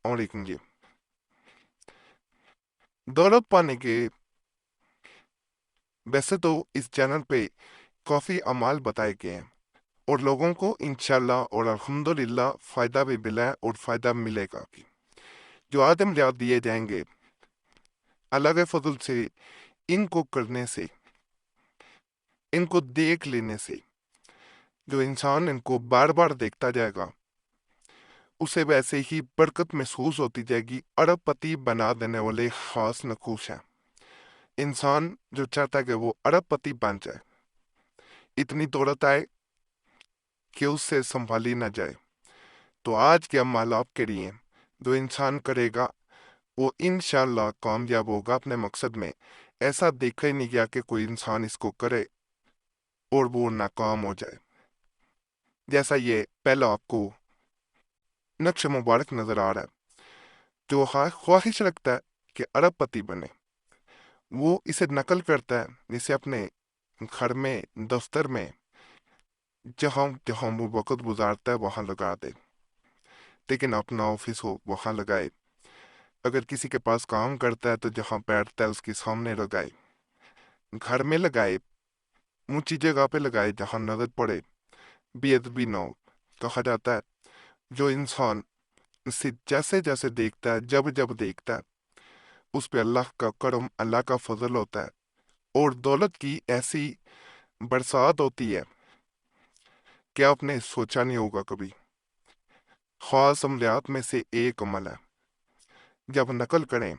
और लिखेंगे दौलत पाने के। वैसे तो इस चैनल पे काफ़ी अमाल बताए गए हैं और लोगों को इंशाल्लाह और अल्हम्दुलिल्लाह फ़ायदा भी मिला है और फ़ायदा मिलेगा भी। जो आदम याद दिए जाएंगे अल्लाह के फजल से, इनको करने से, इनको देख लेने से, जो इंसान इनको बार बार देखता जाएगा उसे वैसे ही बरकत महसूस होती जाएगी। अरबपति बना देने वाले खास नखूश हैं। इंसान जो चाहता है कि वो अरबपति बन जाए, इतनी दौलत आए कि उससे संभाली ना जाए, तो आज के अमाल आपके लिए जो इंसान करेगा वो इंशाल्लाह कामयाब होगा अपने मकसद में। ऐसा देखा ही नहीं गया कि कोई इंसान इसको करे और वो नाकाम हो जाए। जैसा ये पहला आपको नक्श मुबारक नजर आ रहा है, जो ख्वाहिश रखता है कि अरबपति बने, वो इसे नकल करता है, जिसे अपने घर में, दफ्तर में, जहां जहां वो वक्त गुजारता है वहां लगा दे। लेकिन अपना ऑफिस हो वहां लगाए। अगर किसी के पास काम करता है तो जहां बैठता है उसके सामने लगाए। घर में लगाए, ऊंची जगह पे लगाए जहां नजर पड़े, बेअदबी ना हो। कहा जाता है जो इंसान इसे जैसे जैसे देखता है, जब जब देखता है, उस पे अल्लाह का करम, अल्लाह का फजल होता है और दौलत की ऐसी बरसात होती है कि आपने सोचा नहीं होगा कभी। खास अमलियात में से एक अमल है, जब नकल करें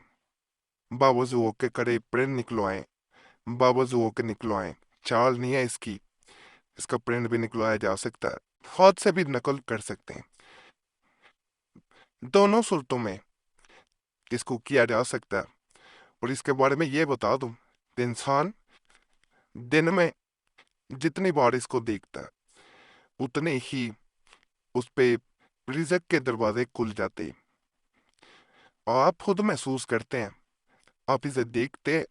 बावजू होके करे, प्रिंट निकलवाएं बावजू होके निकलवाएं। चाल नहीं है इसकी, इसका प्रिंट भी निकलवाया जा सकता है, हाथ से भी नकल कर सकते हैं। दोनों सूरतों में इसको किया जा सकता है। और इसके बारे में ये बता दूं, इंसान दिन में जितनी बार इसको देखता है उतने ही उस पे रिज़्क के दरवाजे खुल जाते हैं। और आप खुद महसूस करते हैं, आप इसे देखते हैं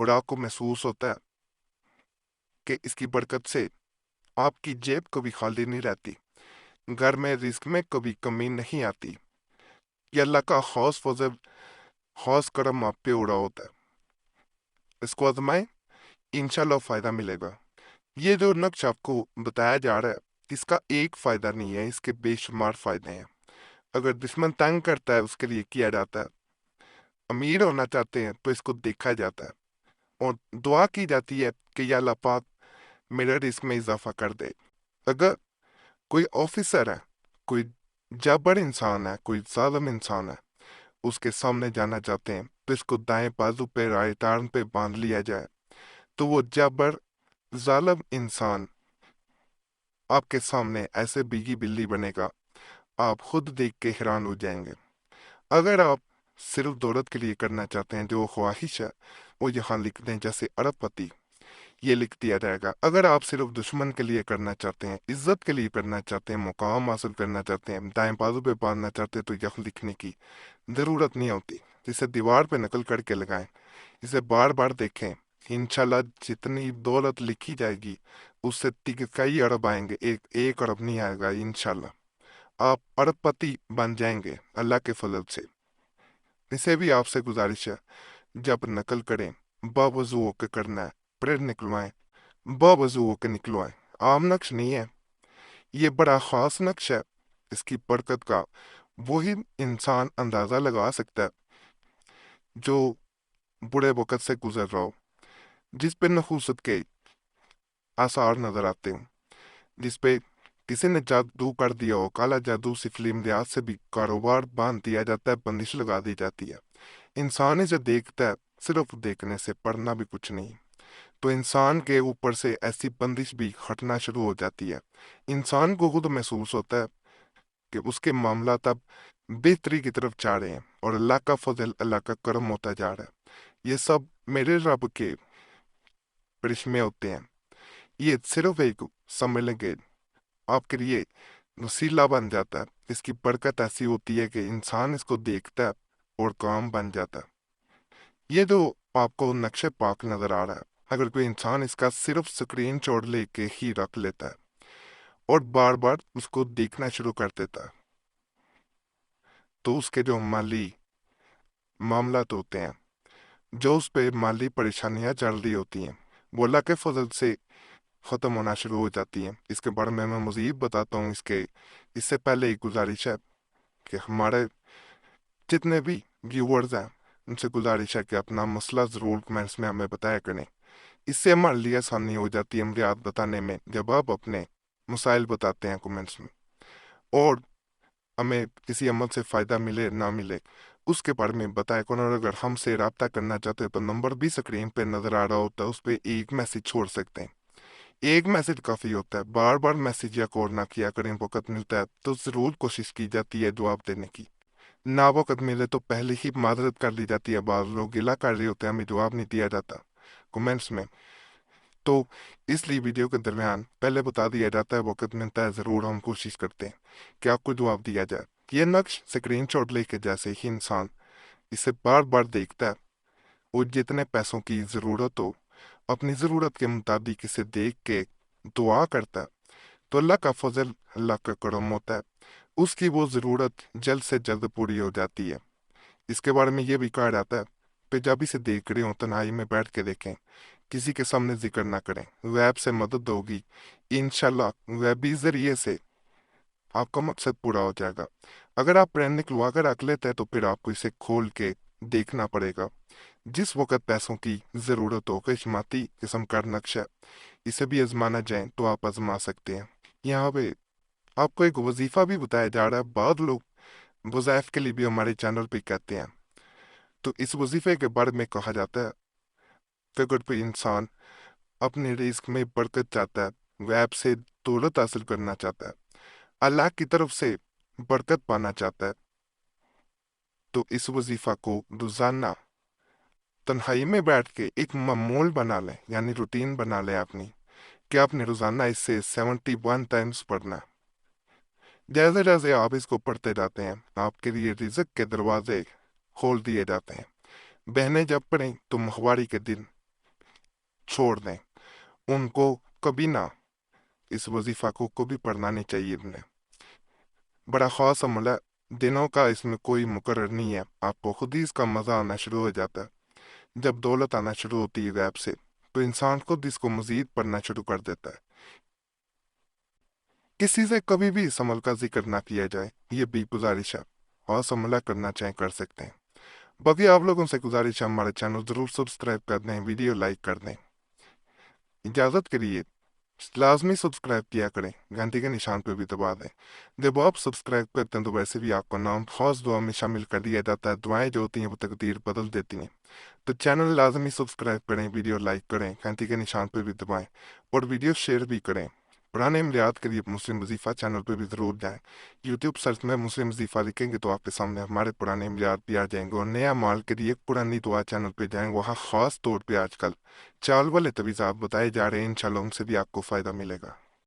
और आपको महसूस होता है कि इसकी बरकत से आपकी जेब कभी खाली नहीं रहती, घर में रिस्क में कभी कमी नहीं आती। ये अल्लाह का खास फजल, खास करम आप पे हो रहा होता है। इसको आजमाएं, इंशाल्लाह फायदा मिलेगा। ये जो नक्श आपको बताया जा रहा है, इसका एक फायदा नहीं है, इसके बेशुमार फायदे हैं। अगर दुश्मन तंग करता है उसके लिए किया जाता है, अमीर होना चाहते हैं तो इसको देखा जाता है और दुआ की जाती है कि या अल्लाह पाक मेरे रिस्क में इजाफा कर दे। अगर कोई ऑफिसर है, कोई जाबर इंसान है, कोई जालिम इंसान है, उसके सामने जाना चाहते हैं तो इसको दाएं बाजू पे, राइट टांग पे बांध लिया जाए, तो वो जाबर जालिम इंसान आपके सामने ऐसे बीगी बिल्ली बनेगा, आप खुद देख के हैरान हो जाएंगे। अगर आप सिर्फ दौलत के लिए करना चाहते हैं, जो ख्वाहिश है वो यहाँ लिख दें, जैसे अरबपति, ये लिख दिया जाएगा। अगर आप सिर्फ दुश्मन के लिए करना चाहते हैं, इज्जत के लिए करना चाहते हैं, मुकाम हासिल करना चाहते हैं, दाएं बाजू पे बांधना चाहते हैं, तो यह लिखने की जरूरत नहीं होती। इसे दीवार पे नकल करके लगाएं, इसे बार बार देखें। इंशाल्लाह जितनी दौलत लिखी जाएगी उससे कई अरब आएंगे, एक अरब नहीं आएगा। इंशाल्लाह आप अरबपति बन जाएंगे अल्लाह के फजल से। इसे भी आपसे गुजारिश है, जब नकल करें बावजू होकर करना है, प्रेर निकलवाएं बावजू होकर निकलवाएं। आम नक्श नहीं है, ये बड़ा खास नक्श है। इसकी बरकत का वही इंसान अंदाजा लगा सकता है जो बुरे वक़्त से गुजर रहा हो, जिस पे नहूसत के आसार नजर आते हो, जिस पे किसी ने जादू कर दिया हो, काला जादू, सिफली इमदाद से भी कारोबार बांध दिया जाता है, बंदिश लगा दी जाती है। इंसान इसे देखता है, सिर्फ देखने से, पढ़ना भी कुछ नहीं, तो इंसान के ऊपर से ऐसी बंदिश भी हटना शुरू हो जाती है। इंसान को खुद महसूस होता है कि उसके मामला तब बेहतरी की तरफ जा रहे हैं और अल्लाह का फजल, अल्लाह का करम होता जा रहा है। ये सब मेरे रब के करिश्मे होते हैं। ये सिर्फ एक समझ लेंगे आपके लिए वसीला बन जाता है। इसकी बरकत ऐसी होती है कि इंसान इसको देखता है और काम बन जाता है। ये जो आपको नक्शे पाक नजर आ रहा है, अगर कोई इंसान इसका सिर्फ स्क्रीन शॉट लेके ही रख लेता है और बार बार उसको देखना शुरू कर देता है, तो उसके जो माली मामलात होते हैं, जो उस पे माली परेशानियां चल रही होती हैं, वो अल्लाह के फजल से ख़त्म होना शुरू हो जाती हैं। इसके बारे में मैं मज़ीद बताता हूँ। इससे पहले एक गुजारिश है कि हमारे जितने भी व्यूअर्स हैं उनसे गुजारिश है कि अपना मसला ज़रूर कमेंट्स में हमें बताया करें। इससे हमारे लिए आसानी हो जाती है अमलियात बताने में, जब आप अपने मसाइल बताते हैं कमेंट्स में। और हमें किसी अमल से फ़ायदा मिले ना मिले उसके बारे में बताया करें। और अगर हमसे रब्ता करना चाहते हो तो नंबर भी स्क्रीन पे नज़र आ रहा होता है, उस पर एक मैसेज छोड़ सकते हैं। एक मैसेज काफ़ी होता है, बार बार मैसेज या कॉल ना किया करें। वक्त मिलता है तो ज़रूर कोशिश की जाती है जवाब देने की, ना वक्त मिले तो पहले ही माजरत कर ली जाती है। बाद लोग गिला कर रहे होते हैं हमें जवाब नहीं दिया जाता कमेंट्स में, तो इसलिए वीडियो के दरमियान पहले बता दिया जाता है। वक्त मिलता है ज़रूर हम कोशिश करते हैं कि आपको जवाब दिया जाए। ये नक्श स्क्रीन शॉट लेके जैसे ही इंसान इसे बार बार देखता है और जितने पैसों की ज़रूरत हो अपनी ज़रूरत के मुताबिक इसे देख के दुआ करता है, तो अल्लाह का फजल, अल्लाह का करम होता है, उसकी वो ज़रूरत जल्द से जल्द पूरी हो जाती है। इसके बारे में ये भी कहा जाता है कि जब इसे देख रहे हो तन्हाई में बैठ के देखें, किसी के सामने जिक्र ना करें, वैब से मदद होगी इंशाल्लाह। वैबी ज़रिए से आपका मकसद पूरा हो जाएगा। अगर आप ब्रांड निकलवा कर रख लेते हैं तो फिर आपको इसे खोल के देखना पड़ेगा। जिस वक्त पैसों की ज़रूरत हो, किस्मती किस्म का नक्शा, इसे भी आजमाना जाए तो आप आजमा सकते हैं। यहाँ पे आपको एक वजीफा भी बताया जा रहा है, बाद लोग वज़ाइफ के लिए भी हमारे चैनल पे कहते हैं। तो इस वजीफे के बारे में कहा जाता है कि अगर कोई इंसान अपने रिस्क में बरकत चाहता है, वैब से दौलत हासिल करना चाहता है, अल्लाह की तरफ से बरकत पाना चाहता है, तो इस वजीफा को रोजाना तन्हाई में बैठ के एक मामूल बना लें, यानी रूटीन बना लें अपनी, कि आपने रोजाना इससे 71 टाइम्स पढ़ना है। जैसे जैसे आप इसको पढ़ते जाते हैं आपके लिए रिज़्क के दरवाजे खोल दिए जाते हैं। बहनें जब पढ़ें तो माहवारी के दिन छोड़ दें, उनको कभी ना, इस वजीफा को कभी पढ़ना नहीं चाहिए उन्हें। बड़ा ख़ास अमल है, दिनों का इसमें कोई मुकर्रर नहीं है, आपको खुद ही इसका मज़ा आना शुरू हो जाता है। जब दौलत आना शुरू होती है गैप से तो इंसान खुद इसको मजीद पढ़ना शुरू कर देता है। किसी से कभी भी इस अमल का जिक्र ना किया जाए, ये भी गुजारिश है, और अमला करना चाहें कर सकते हैं। बाकी आप लोगों से गुजारिश है हमारे चैनल ज़रूर सब्सक्राइब कर दें, वीडियो लाइक कर दें। इजाज़त के लिए लाजमी सब्सक्राइब किया करें, घंटी के निशान पर भी दबा दें। जब आप सब्सक्राइब करते हैं तो वैसे भी आपका नाम खास दुआ में शामिल कर दिया जाता है। दुआएं जो होती हैं वो तकदीर बदल देती हैं। तो चैनल लाजमी सब्सक्राइब करें, वीडियो लाइक करें, घंटी के निशान पर भी दबाएं और वीडियो शेयर भी करें। पुराने इमलियात के लिए मुस्लिम वजीफ़ा चैनल पर भी ज़रूर जाएं। यूट्यूब सर्च में मुस्लिम वजीफ़ा लिखेंगे तो आपके सामने हमारे पुराने इमलियात भी आ जाएंगे। और नया माल के लिए पुरानी दुआ चैनल पर जाएंगे, वहाँ ख़ास तौर पर आजकल चाल वाले तवीज़ात बताए जा रहे हैं, इंशाल्लाह उनसे भी आपको फ़ायदा मिलेगा।